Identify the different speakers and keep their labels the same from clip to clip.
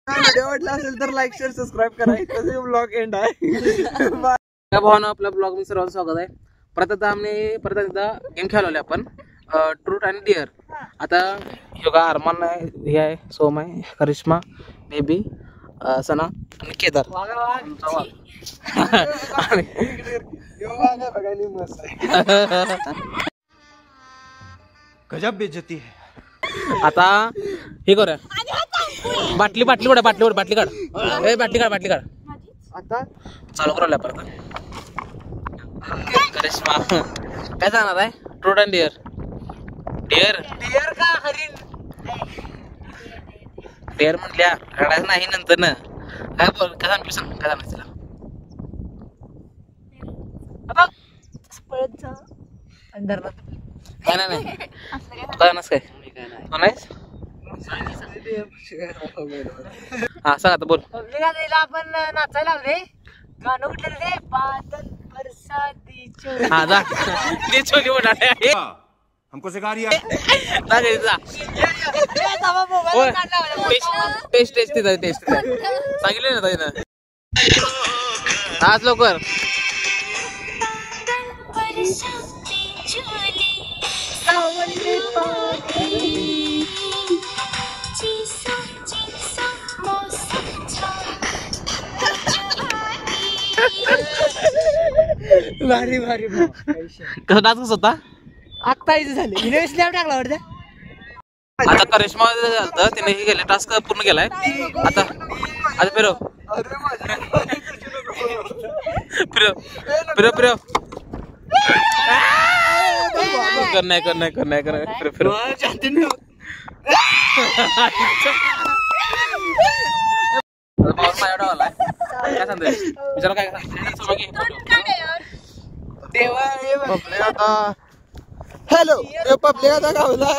Speaker 1: Video आवडला असेल तर लाईक शेअर सबस्क्राईब करा. इथं ब्लॉग एंड आहे. भावानं आपल्या ब्लॉग मध्ये सर्वांचं स्वागत आहे. परत एकदा गेम खेळवले आपण ट्रूथ आणि डेअर. आता योगा अरमान आहे, हे आहे सोम आहे, करिश्मा, बेबी, सना आणि केदार.
Speaker 2: गजब बेइज्जती है.
Speaker 1: आता हे करूया, बाटली काढ. आता चालू करूया परत. करिश्मा काय सांगणार आहे? Truth and dare. डेअर का हरिण? डेअर म्हटल्या रडायचं नाही नंतर ना. काय बोल, काय सांग, सांग काय सांग तिला. नाही काय नस काय हा सांग आता बोल.
Speaker 3: आपण नाचायला लावले गाणं कुठलं रे? बादल बरसाती चोरी.
Speaker 1: हा जा ते छोटी मोठी
Speaker 2: हमको सिखा रही है.
Speaker 1: टेस्ट सांगितले ना ताईनं. आज लवकर
Speaker 3: भारी भारी
Speaker 1: कसं डान्स कसं होता?
Speaker 3: आत्ताच झाले हिने स्लॅब टाकला वाटतं.
Speaker 1: आता करिश्मा झालं, तिने हे केलं, टास्क पूर्ण केलाय. आता फिरव फिरव काय सांगते विचार काय
Speaker 4: आता हॅलो पब्लिक आता गावला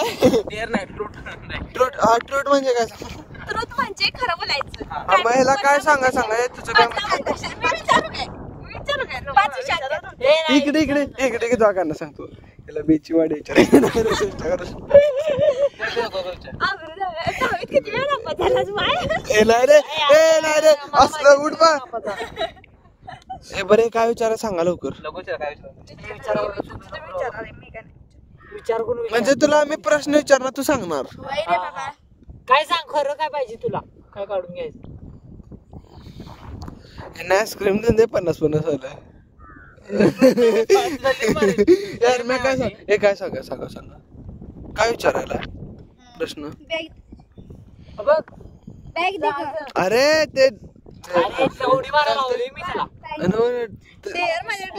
Speaker 4: ट्रूथ म्हणजे काय सांग?
Speaker 5: ट्रूथ म्हणजे खरं बोलायचं.
Speaker 4: मग ह्याला काय सांगा तुझं काय इकडे जागा सांगतो त्याला बेची वाडी
Speaker 5: किती वेळ दाखवत
Speaker 4: असलं उठ बा. बरे काय विचारा सांगा लवकर.
Speaker 3: विचार करून
Speaker 4: म्हणजे तुला मी प्रश्न विचारणार तू सांगणार.
Speaker 3: काय सांग खरं काय पाहिजे तुला? काय काढून घ्यायचं?
Speaker 4: आईस्क्रीम दे 50 आलं. यार मी काय सांग हे काय सांगा काय विचारायला प्रश्न? अरे ते
Speaker 3: उडी मारा लावली मी त्याला.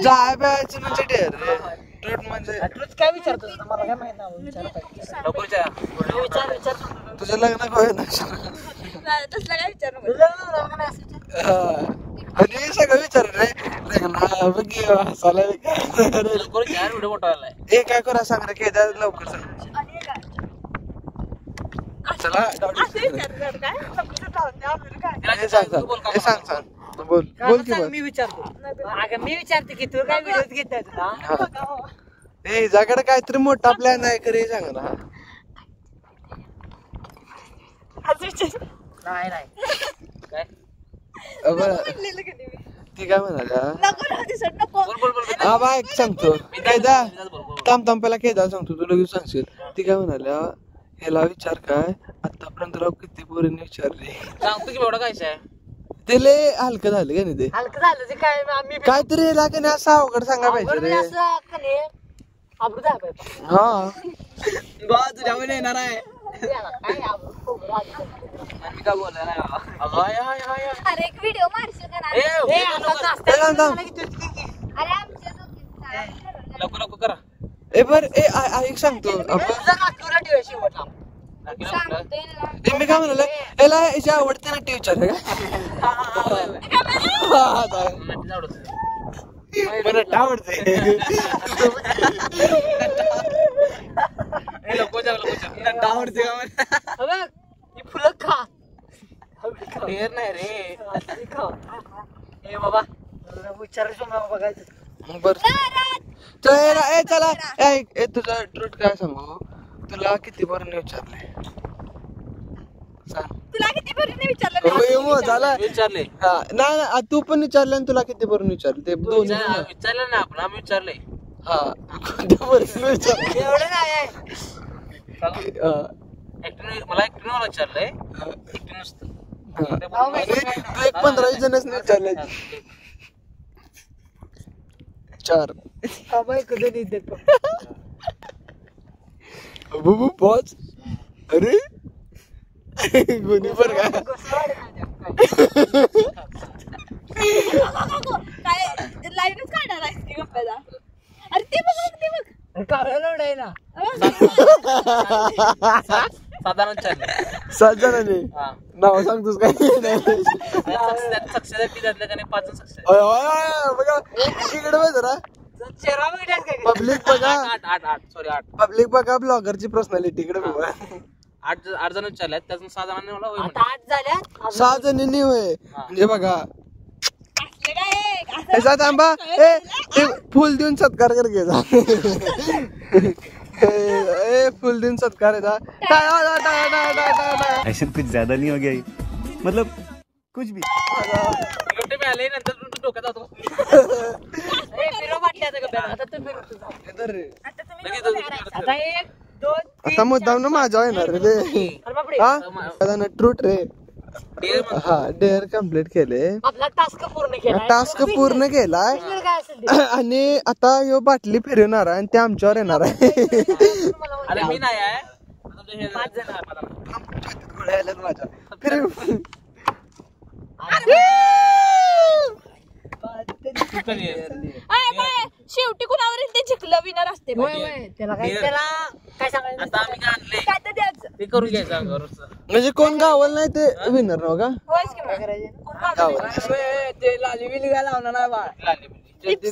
Speaker 4: जाय प्यायचं म्हणजे डेअर रे. ट्रूथ म्हणजे
Speaker 3: ट्रूथ काय विचारतो मला काय माहित नाही. विचार
Speaker 4: तुझं लग्न काय ना
Speaker 5: तसलं काय विचार
Speaker 4: आणि सगळं विचार रे लग्न बघ हसायला
Speaker 1: व्हिडिओ मोठा
Speaker 4: हे काय करा सांग रे केदार लवकर सांग. चला सांग बोल की
Speaker 3: मी विचारतो. अगं मी विचारते की तू काय व्हिडिओ घेताय तुला?
Speaker 4: हिच्याकडे काहीतरी मोठा प्लॅन आहे करे सांग ना.
Speaker 3: नाही
Speaker 1: काय
Speaker 4: ती काय म्हणाल्या हा बाय सांगतो केदा थांब पहिला केदा सांगतो तू लगेच सांगशील. ती काय म्हणाल्या ह्याला विचार काय आतापर्यंत राव किती पोरीने विचारले
Speaker 1: सांगतो की एवढं काय आहे
Speaker 4: ते लय हलकं झालं का नाही ते
Speaker 3: हलकं झालं ते काय आम्ही
Speaker 4: काहीतरी ह्याला का नाही असं अवघड सांगा पाहिजे रे. हा
Speaker 1: तुझ्यामध्ये येणार आहे.
Speaker 5: अरे एक व्हिडिओ मारशील का?
Speaker 1: लवकर करा.
Speaker 4: बर ऐक सांगतो मी काय म्हणाल याला याची आवडते नटी विचार आवडते
Speaker 3: फुलं खा
Speaker 1: नाही रे
Speaker 3: बाबा विचार बघायचं.
Speaker 4: बर चला तुझा ट्रूथ काय सांगू तुला किती बरं विचारलंय सांग.
Speaker 5: तुला किती बरीने विचारलं
Speaker 4: झाला
Speaker 1: विचारले
Speaker 4: नाही नाही तू पण विचारलं आणि तुला किती भरून विचारलं ते दोन्ही
Speaker 1: विचारलं ना आपण आम्ही विचारलंय
Speaker 4: हा कोणत्या भरून विचारलं
Speaker 3: एवढं नाही आहे.
Speaker 1: मला ऍक्टिंग मला विचारलंय ऍक्टिंग नुसतं
Speaker 4: तू एक 15-20 जणच विचारले 4
Speaker 3: अभय कधी नाही देत.
Speaker 4: बुबू पॉज अरे गुन्हे पर काय
Speaker 5: काय लाईनच काढणार आहेस की गप्पाला? अरे ते बघ
Speaker 3: कावळ्याला उडाय ना.
Speaker 1: साधारण विचारलं
Speaker 4: 7 जणांनी नाव सांगतोस काय
Speaker 1: सक्सेस त्यातल्या का नाही 5 जण सक्सेस
Speaker 4: बघा इकडे बघ जरा
Speaker 3: चेहरा बघितलास काय?
Speaker 4: पब्लिक बघा
Speaker 1: 8
Speaker 4: पब्लिक बघा ब्लॉगरची पर्सनॅलिटी इकडे बघा
Speaker 1: 8 जण विचारल्यात त्यातून 6 जणांनी मला होय
Speaker 3: आता 8 झाल्या.
Speaker 4: 6 जणींनी होय म्हणजे बघा
Speaker 5: असलं काय
Speaker 4: ऐसा थांबा ते फुल देऊन सत्कार कर घे जा फुल देऊन सत्कार आहे
Speaker 2: ऐसे कुछ ज्यादा नहीं हो गया ये? मतलब कुछ भी
Speaker 1: एवढे मी आले नंतर डोक्यात जातो
Speaker 3: फिरो वाटल्याचं गप्पा. आता तू फिरो तुझा. आता 1 2
Speaker 4: आता मुद्दाम ना माझ्या येणार रे ते हा ट्रूट रे हा डेअर कम्प्लीट केले
Speaker 3: आपला टास्क पूर्ण केला.
Speaker 4: टास्क पूर्ण केलाय
Speaker 3: काय असेल ते.
Speaker 4: आणि आता ह्यो बाटली फिरवणार आहे आणि ते आमच्यावर येणार आहे
Speaker 1: अरे मी नाही आहे
Speaker 3: 5 जण
Speaker 4: माझ्या फिरव
Speaker 5: शेवटी कुणावर ते जिंकलं विनर असते बघ.
Speaker 3: त्याला काय सांगायचं?
Speaker 1: आता आम्ही काय आणले
Speaker 5: काय तर द्यायचं
Speaker 1: ते करून घ्यायचं अंगावरचं.
Speaker 4: म्हणजे कोण गावल नाही ते विनर नव्ह का
Speaker 5: होयच की मग.
Speaker 4: गावल
Speaker 3: ते लाजवी निघायला लावणार नाही बा.
Speaker 1: लाली म्हणजे.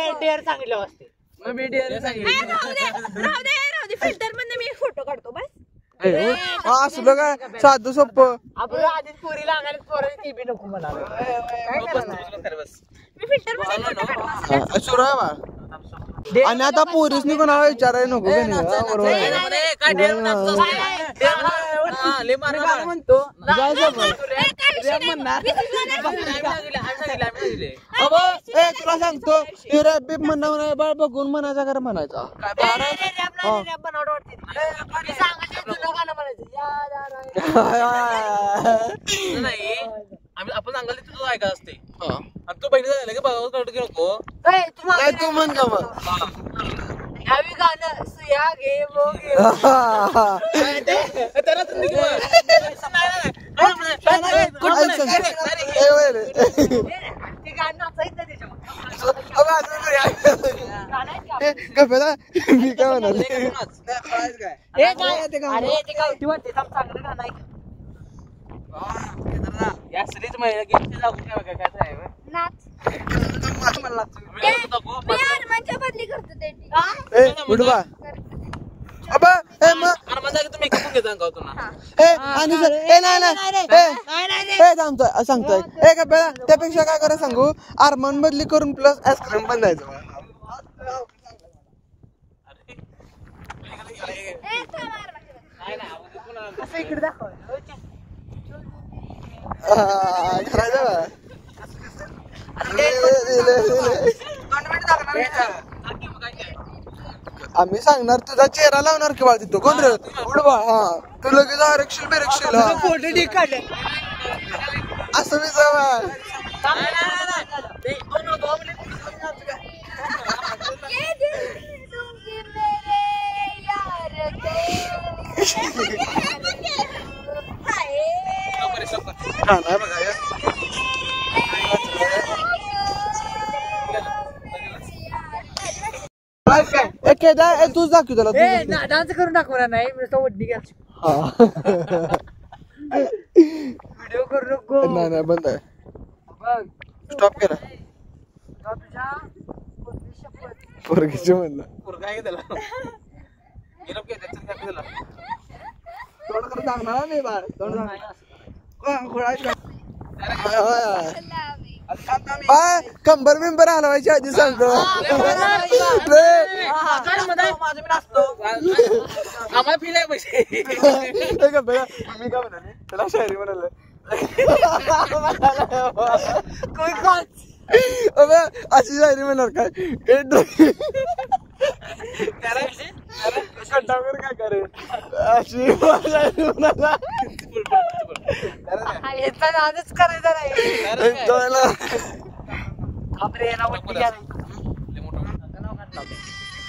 Speaker 3: डेअर सांगितलं असते.
Speaker 5: राहू दे फिल्टर मध्ये मी फोटो काढतो बस.
Speaker 4: असलं काय साधं सोपं
Speaker 3: आपण आधीच पोरीला अंगाला पोराची ती बी नको म्हणाले. काय करणार?
Speaker 5: मी फिल्टर मध्ये फोटो काढतो.
Speaker 4: सुरू आहे बा आणि आता पोरीसनी कोणाला विचारायला नको का नाही बरोबर आहे.
Speaker 3: म्हणतो
Speaker 4: तुला सांगतो रॅप म्हणणार बाळ बघून म्हणायचा का म्हणायचा काय
Speaker 1: नाही आपण सांगायला तुझं ऐकायचं असते आणि तू बहिणी झाला की बघावं कळत की नको
Speaker 4: काय तू म्हण का मग
Speaker 3: ह्यावी गाणं सुया घे वो घे.
Speaker 1: त्याला संधी किंवा
Speaker 3: ते गाणं नाचायचं त्याच्यामध्ये.
Speaker 4: मी काय म्हणाले
Speaker 3: अरे ते गावठी म्हणते चांगलं गाणं आहे.
Speaker 1: या सिरीज मध्ये गेमची जाऊ काय काय
Speaker 5: नाच मी आरमानच्या बदली करतो ते.
Speaker 4: उडवा अबा ए मग
Speaker 1: तुम्ही कपून घेता का तुला
Speaker 4: आणि सर नाही सांगतोय का बेळा त्यापेक्षा काय करा सांगू आरमान बदली करून प्लस आईस्क्रीम पण द्यायचं
Speaker 3: असं इकडे दाखव.
Speaker 4: आम्ही सांगणार तुझा चेहरा लावणार किंवा तिथं कोण रे उडवा हा तू लगेच आरक्षील बिरक्षील
Speaker 3: फोटो ठीक काढले.
Speaker 4: असं मी जावा
Speaker 5: ये दिल दूंगी मेरे यार को. हाय.
Speaker 4: गाणं आहे बघा तूच दाखव त्याला
Speaker 3: डान्स करून दाखवणार नाही वडणी घ्यायची. व्हिडिओ करू नको.
Speaker 4: नाही बंद आहे स्टॉप केला पोरगीची म्हणलं
Speaker 1: काय त्याला
Speaker 4: तोंड करत सांगणार मी बाळ तोंड कंबर बिंबर हलवायची आधी सांगतो
Speaker 3: माझं मी नाचतो.
Speaker 1: आम्हाला फील आहे पैसे.
Speaker 4: मी काय म्हणाले त्याला शायरी म्हणाले अशी शायरी म्हणणार काय कंटाळकर काय करे अशी शायरी म्हणाला
Speaker 3: याचा नादच करायचा नाही. खबरे ना वरती घ्या.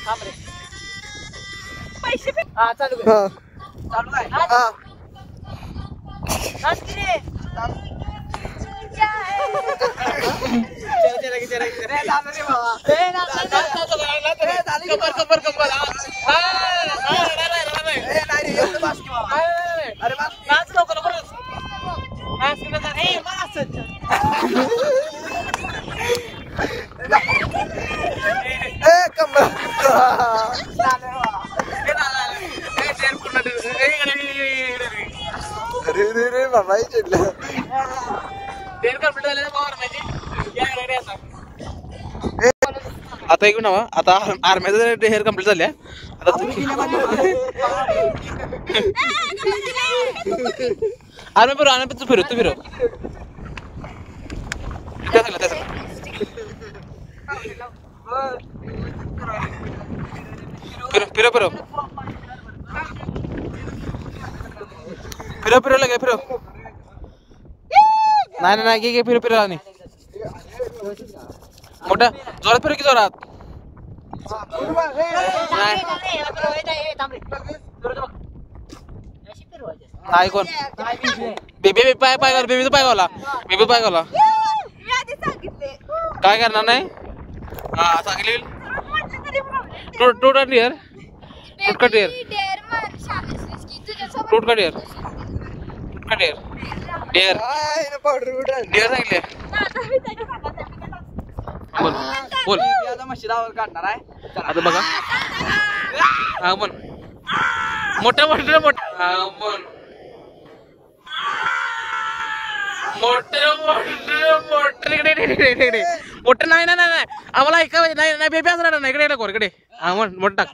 Speaker 3: खबरे पैसे हा चालू कर. चालू काय नाच की रे.
Speaker 4: अरे बाबा चिडलं
Speaker 1: आता एक नावा आता आर्मीचं हेअर कम्प्लीट झाल्या आता आर्मी फिरव आर्मी तू फिरव फिरव लगे फिरव नाही घे फिरव आणि मोठा जोरात फिरव की जोरात नाही कोण बेबी पाय गावला बेबीचा पाय गावला काय करणार नाही हा सांगली टूट डिअर सांगितले बोल
Speaker 3: मशिदावर काढणार आहे.
Speaker 1: आता बघा हा बोल मोठं नाही आम्हाला ऐका नाही बेबी असं राहणार नाही इकडे कोर इकडे हा म्हण मोठं टाक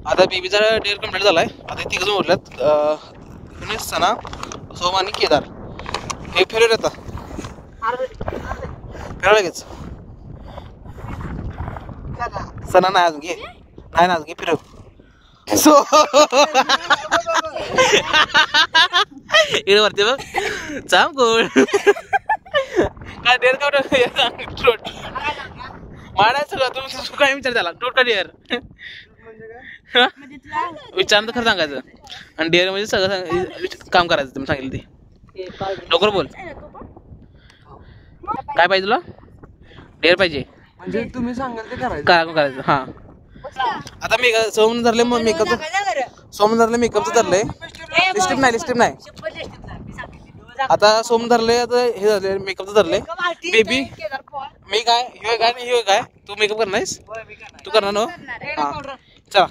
Speaker 1: आता बेबीचा डेअर कम्प्लीट झालाय. आता तिघ जण उरल्यात सना सोम आणि केदार हे फिरवले आता फिरव लगेच सना नाही अजून घे फिरव सो इकडे वरती बघ चाम गोड काय डेअर का माडायचं सगळं तुम्ही काय विचार झाला टोट का डेअर विचार तर खरं सांगायचं आणि डेअर म्हणजे सगळं काम करायचं तुम्ही सांगितलं ते लवकर बोल काय पाहिजे तुला डेअर पाहिजे
Speaker 4: म्हणजे तुम्ही सांगाल ते करायचं
Speaker 1: काय करायचं हा आता मी सोमन धरले मेकअपचं धरलंय लिस्टिप नाही आता सोम धरले आता हे धरले मेकअपचं धरले बेबी मी काय तू मेकअप करणार आहेस तू करणार ना चला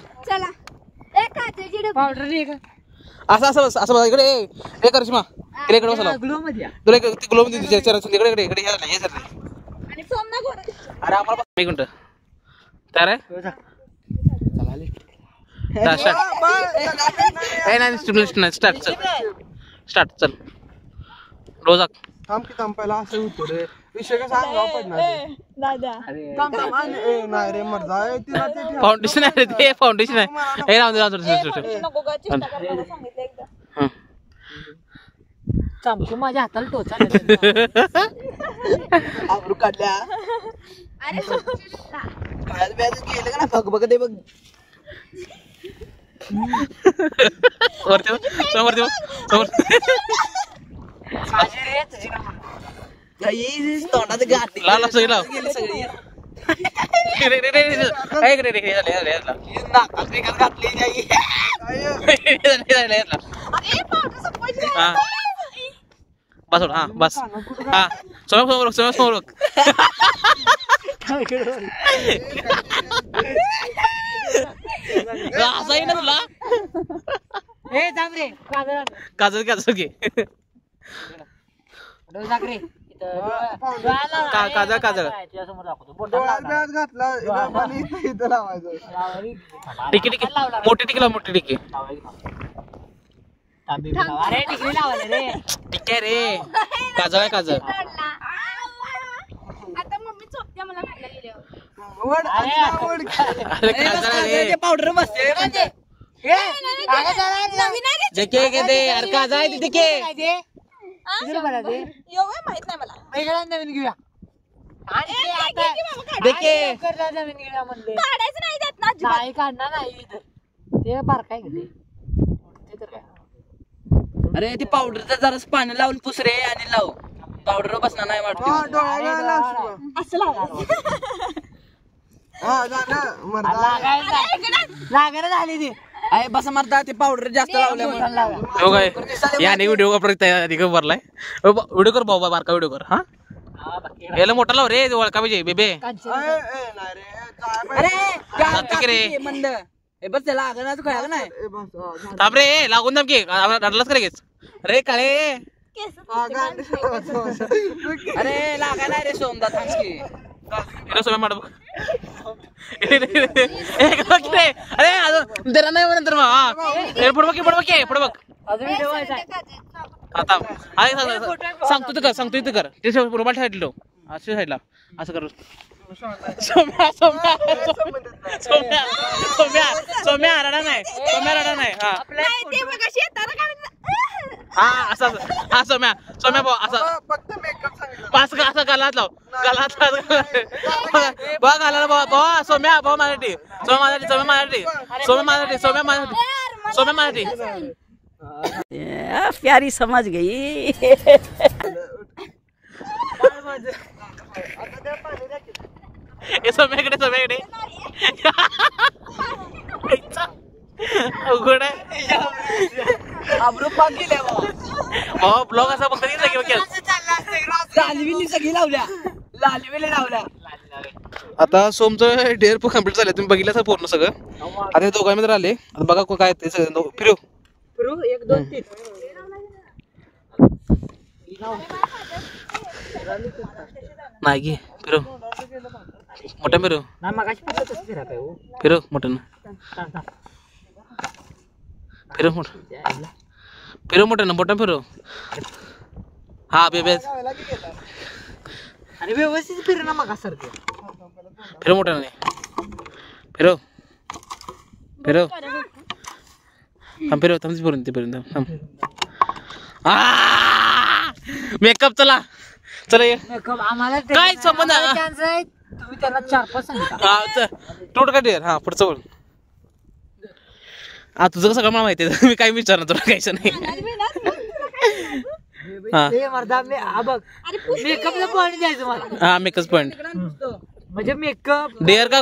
Speaker 1: असं बस इकडे करिश्मा इकडे बसला तुला ग्लो मध्ये इकडे अरे आम्हाला एक मिनिट तयार आहे स्टार्ट चल रोजा
Speaker 4: थांब पहिला असं होतं रे विषय कसा अंगावर पडणार नाही रे मर्दा
Speaker 1: फाउंडेशन आहे ते फाउंडेशन आहे हे
Speaker 3: चामतो माझ्या हाताला टोचा
Speaker 4: आबरू काढल्या गेलं का ना बघ दे बघ तोंडात गाठी
Speaker 1: लाल असं लाव बस हा बस हा समोर असं आहे ना तुला
Speaker 3: ए थांब रे काजळ
Speaker 1: काजल काजल घे
Speaker 3: डोळे टाक रे
Speaker 1: काजळ काजळ
Speaker 3: तुझ्यासमोर दाखवतो बोट
Speaker 4: डोळ्यात घातला आणि इथं लावायचं.
Speaker 1: टिकी टिकी मोठी टिकी लाव मोठी टिकी
Speaker 3: अरे टिकली लावले रे
Speaker 1: टिकी आहे रे काजळ आहे काजळ
Speaker 5: आता मम्मी चोपत्या मला खायला गेल्यावर.
Speaker 4: वड
Speaker 1: अरे काजळ आहे रे
Speaker 3: पावडर बसते
Speaker 5: नवीन आहे रे.
Speaker 1: जेके घे दे अरे काजळ आहे तिथे के
Speaker 5: एवढं माहित नाही मला.
Speaker 3: नवीन घेऊया
Speaker 1: देखे
Speaker 3: नवीन घेऊया म्हणले
Speaker 5: काढायचं नाही त्यात ना अजिबात.
Speaker 3: नाही काढणार नाही इथं. ते बार काय घेते ते तर काय
Speaker 6: अरे ते पावडरचं जरा पाणी लावून पुस रे आणि लाव पावडर बसणार नाही वाटत
Speaker 4: डोळ्याला
Speaker 5: असं लावायचं.
Speaker 3: लागायला झाली ती
Speaker 6: अरे बस मारता ते पावडर जास्त लावल्यामुळे
Speaker 1: हो काय याने व्हिडिओ अधिक भरलाय व्हिडिओ कर बाबा बारका व्हिडिओ कर हा याला मोठा लाव रे ओळखा पाहिजे बेबे रे
Speaker 6: मंद हे बस त्याला आगणार तू काय नाही
Speaker 1: थांब रे लागून थांब की रडलाच का लगेच रे काळे
Speaker 6: अरे लागायला रे सोमदा थांब की
Speaker 1: सोम्या मॅडम अरे जरा नाही नंतर मग हा पुढे बघ पुढे बघ आता सांगतो ते कर सांगतो ते कर ते रुमाल ठेवलो अशा साईडला असं कर सोम्या सोम्या सोम्या सोम्या सोम्या रडा नाही हा
Speaker 5: नाही ते मगाशी येताना काय म्हणलं?
Speaker 1: हा असं हा सोम्या सोम्या भाऊ असं
Speaker 4: फक्त मेकअप सांगितलं.
Speaker 1: असं गालात लाव गालात बघ गालाला भाऊ सोम्या भाऊ मराठी सोम्या मराठी
Speaker 6: प्यारी समझ गई
Speaker 1: सोम्याकडे अवघड आहे ब्लॉग असा फक्त
Speaker 6: लालविली सगळी लावल्या
Speaker 1: आता सोमचं डेअर कम्प्लीट झालं तुम्ही बघितलं सर पूर्ण सगळं आता हे दोघांमध्ये राहिले आता बघा काय ते सगळं फिरू
Speaker 3: 1 2 3
Speaker 1: नाही घे फिरू मोठ्या फिरू
Speaker 3: ना मगाशी कसं फिरा काय हो
Speaker 1: फिरू मोठं फिरू मोठं फिरू हा बेबे
Speaker 3: अरे व्यवस्थित फिर ना मग सारखं
Speaker 1: फिरू मोठं नाही फिरू थांब मेकअप चला ये
Speaker 3: आम्हाला
Speaker 1: काय संबंध
Speaker 3: चान्स आहे तुम्ही त्यांना 4-5 सांगितलं
Speaker 1: टोट का डिअर हा पुढचं बोल तुझं सगळं मला माहिती आहे मी काय विचारणार तुला काहीच नाही
Speaker 3: ते मर्दा बघ मेकअपला पॉईंट द्यायचं मला
Speaker 1: हा मेकअप पॉइंट
Speaker 3: म्हणजे मेकअप
Speaker 1: डिअर का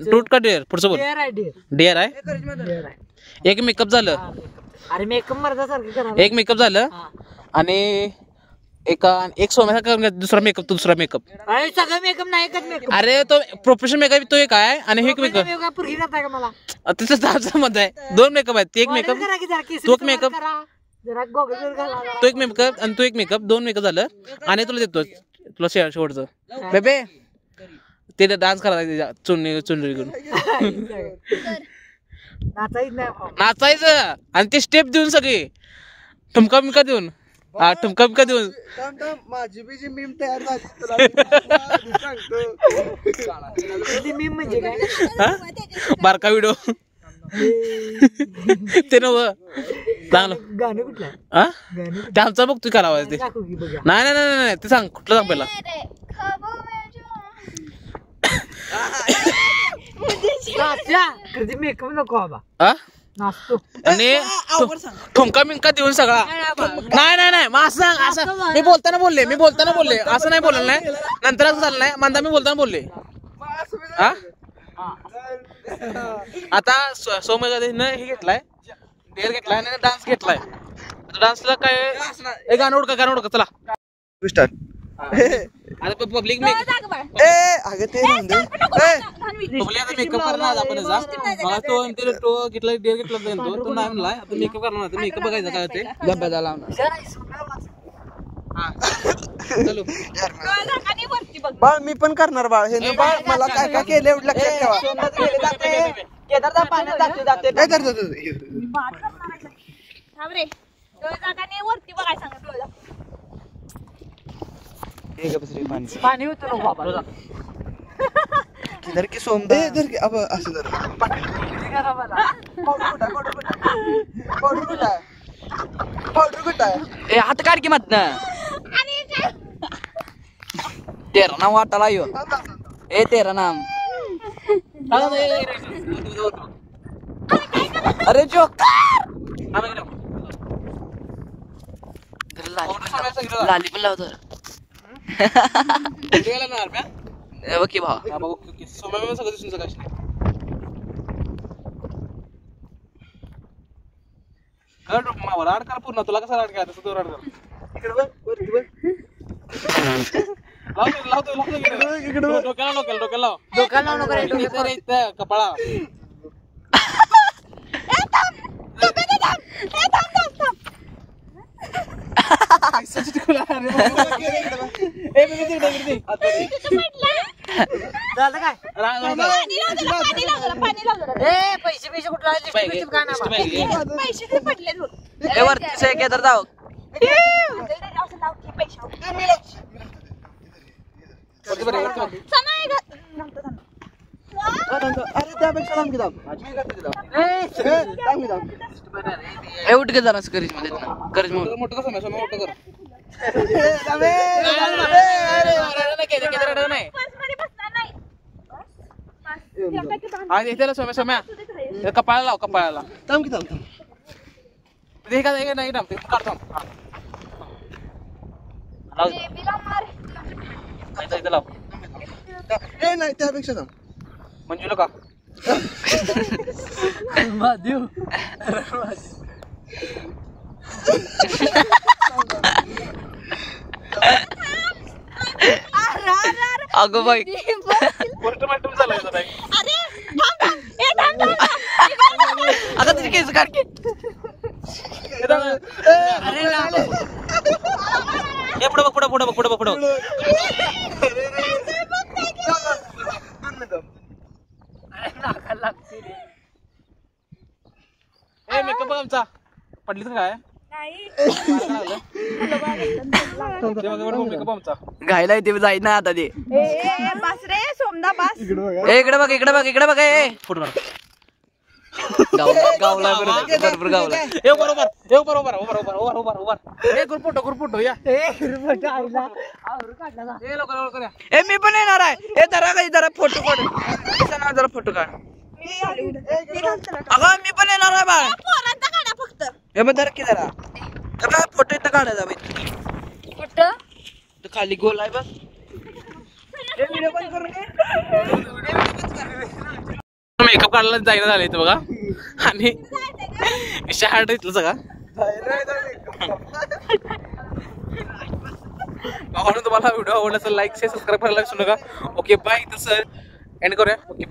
Speaker 1: टूट का डिअर पुढचं बोल डिअर आहे एक मेकअप झालं
Speaker 3: अरे मेकअप मर्दा सारखं करा
Speaker 1: एक मेकअप झालं आणि एक सोम्यासारखा दुसरा मेकअप
Speaker 3: अरे सगळं मेकअप नाही एकच मेकअप
Speaker 1: अरे तो प्रोफेशनल मेकअप तो एक आहे आणि हे एक मेकअप
Speaker 3: पुरगी जाताय का मला
Speaker 1: त्याचं मत आहे 2 मेकअप आहेत एक मेकअप तो एक मेकअप
Speaker 3: जरा गॉगल घाला
Speaker 1: तो एक मेकअप आणि तो एक मेकअप 2 मेकअप झालं आणि तुला देतो तुला शेवटचं बेबे ते डान्स करा चुनरी घेऊन नाचायचं आणि ते स्टेप देऊन सगळे ठुमका बिमका देऊन ठुमका देऊन
Speaker 4: माझी बी जी मीम तयार झाली तुला सांगतो.
Speaker 3: मीम म्हणजे काय
Speaker 1: बारका व्हिडिओ ते नव चांगलं
Speaker 3: गाणं कुठलं
Speaker 1: हा ते आमचा बघ तू करावा ते
Speaker 3: दाखव की बघा
Speaker 1: नाही ते सांग कुठलं सांग पहिला
Speaker 3: कधी मेकअप नको बाबा
Speaker 1: हा
Speaker 3: नाचतो
Speaker 1: आणि ठुमका मिंका देऊन सगळा नाही मग असं मी बोलताना बोलले असं नाही बोललं नाही नंतर असं झालं नाही मंदा मी बोलताना बोलले हा आता सोमयनं हे घेतलाय डेअर घेतलाय आणि डान्स घेतलाय डान्सला काय गाणं उडका चला
Speaker 4: स्टार्ट
Speaker 1: आता पब्लिक
Speaker 5: डोळे दाग बाळ.
Speaker 4: अगं ते राहून दे.
Speaker 1: पब्लिक आता मेकअप करणार आपण जा मला तो घेतला डेअर घेतला तो नाही म्हणला आता मेकअप करणार आता मेकअप बघायचा काय ते
Speaker 6: डब्याला लावणार
Speaker 1: चलो
Speaker 5: डोळे दाग आणि वरती बघ.
Speaker 4: बाळ मी पण करणार बाळ हे ना बाळ मला काय काय केलं एवढं लक्षात ठेवा.
Speaker 6: केदारदा पाण्यात जाते
Speaker 4: काय करतो तू?
Speaker 5: थांब रे. डोळे दाग आणि वरती बघायला सांग डोळे दाग.
Speaker 6: पाणी उतरव बाबा
Speaker 4: धर की सोमदा धर की अब असं धर. पावडर कुठं आहे?
Speaker 6: ए हात काढ की मत तेरा नाम वाटाला यो ए तेरा नाम अरे जो लाली पण लावतो ओके भाव
Speaker 1: सोम्या सगळं दिसून सगळं मावर आड कर पूर्ण तुला कसं आड काय तसं तो आड कर
Speaker 4: इकडे बघ वरती बघ.
Speaker 1: लावतो डोक्याला लाव कपाळा
Speaker 6: झालं काय
Speaker 5: पाणी लाव जरा.
Speaker 6: पैसे कुठं
Speaker 5: पैसे तरी पडले बघ.
Speaker 6: ए वरती से केदार जाऊ
Speaker 5: असं लाव की पैसे. समय घात. नंतर थांब.
Speaker 4: अरे त्यापेक्षा लांब की दाब. मी करतो की दाब. लांब की दाब.
Speaker 6: ए उठ के जरा करीज मध्ये करीज मध्ये
Speaker 1: मोठं कसं मोठं कर
Speaker 5: पर्समध्ये बसणार नाही.
Speaker 1: त्याला सोम्या कपाळाला लाव कपाळाला
Speaker 4: थांब की थांब.
Speaker 1: ते का नाही थांब काढतो
Speaker 5: बेबीला मार.
Speaker 1: इथं लाव
Speaker 4: ए नाही त्यापेक्षा थांब.
Speaker 1: मंजूला का
Speaker 6: अगो बाई
Speaker 1: पोस्टमार्टम झालं याचं बाई.
Speaker 5: अरे थांब थांब. ए थांब थांब.
Speaker 6: आता तुझी केस काढ की
Speaker 1: पुढे मेकअप आमचा पडलीच काय
Speaker 5: नाही.
Speaker 1: मेकअप आमचा
Speaker 6: घायला येते जाई ना आता ते
Speaker 5: ए बस रे सोमदा बस.
Speaker 6: ए इकडे बघ ए फुट मार गावला भरपूर गावला
Speaker 1: बरोबर या
Speaker 6: ए मी पण येणार आहे ए जरा फोटो काढ जरा फोटो काढ अगं मी पण येणार आहे बाळ
Speaker 5: पोरांचा काढा फक्त.
Speaker 6: हे मग धर की जरा फोटो इथं काढायचा बाई
Speaker 5: कुठं?
Speaker 6: खाली गोल आहे बघ
Speaker 1: मेकअप काढायला जायला झालं इथं बघा आणि शहाट इथलं सगळा तुम्हाला व्हिडिओ आवडला असेल लाईक शेअर सबस्क्राईब करायला विसरू नका. Okay bye. तसं एंड करूया. ओके.